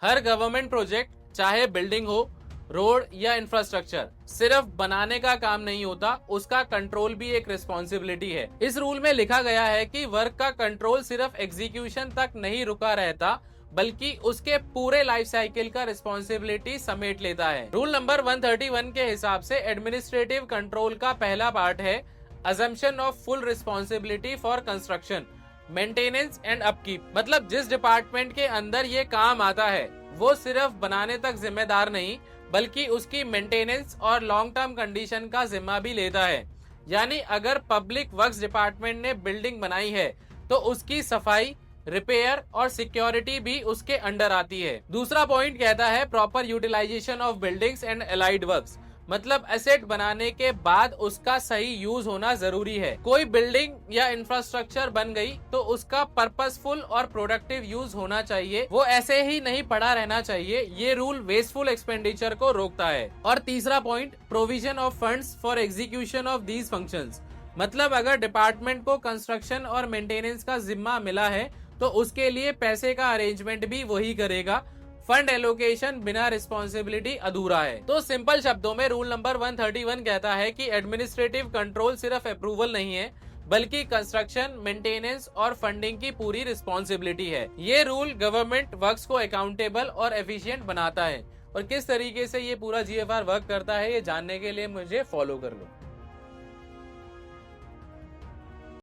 हर government project, चाहे building हो, road या इंफ्रास्ट्रक्चर, सिर्फ बनाने का काम नहीं होता, उसका कंट्रोल भी एक रिस्पॉन्सिबिलिटी है। इस रूल में लिखा गया है कि वर्क का कंट्रोल सिर्फ एग्जीक्यूशन तक नहीं रुका रहता, बल्कि उसके पूरे लाइफ साइकिल का रिस्पॉन्सिबिलिटी समेट लेता है। रूल नंबर 131 के हिसाब से एडमिनिस्ट्रेटिव कंट्रोल का पहला पार्ट है assumption of full responsibility for construction, maintenance and upkeep. मतलब जिस डिपार्टमेंट के अंदर ये काम आता है वो सिर्फ बनाने तक जिम्मेदार नहीं, बल्कि उसकी मेंटेनेंस और लॉन्ग टर्म कंडीशन का जिम्मा भी लेता है। यानी अगर पब्लिक वर्क्स डिपार्टमेंट ने बिल्डिंग बनाई है तो उसकी सफाई, रिपेयर और सिक्योरिटी भी उसके अंडर आती है। दूसरा पॉइंट कहता है proper utilization of buildings and allied works. मतलब एसेट बनाने के बाद उसका सही यूज होना जरूरी है। कोई बिल्डिंग या इंफ्रास्ट्रक्चर बन गई तो उसका पर्पसफुल और प्रोडक्टिव यूज होना चाहिए, वो ऐसे ही नहीं पड़ा रहना चाहिए। ये रूल वेस्टफुल एक्सपेंडिचर को रोकता है। और तीसरा point, provision of funds for execution of these functions. मतलब अगर डिपार्टमेंट को कंस्ट्रक्शन और मेंटेनेंस का जिम्मा मिला है तो उसके लिए पैसे का अरेंजमेंट भी वही करेगा। फंड एलोकेशन बिना रिस्पॉन्सिबिलिटी अधूरा है। तो सिंपल शब्दों में रूल नंबर 131 कहता है कि एडमिनिस्ट्रेटिव कंट्रोल सिर्फ अप्रूवल नहीं है, बल्कि कंस्ट्रक्शन, मेंटेनेंस और फंडिंग की पूरी रिस्पॉन्सिबिलिटी है। ये रूल गवर्नमेंट वर्क्स को अकाउंटेबल और एफिशिएंट बनाता है। और किस तरीके से ये पूरा जीएफआर वर्क करता है, ये जानने के लिए मुझे फॉलो कर लो।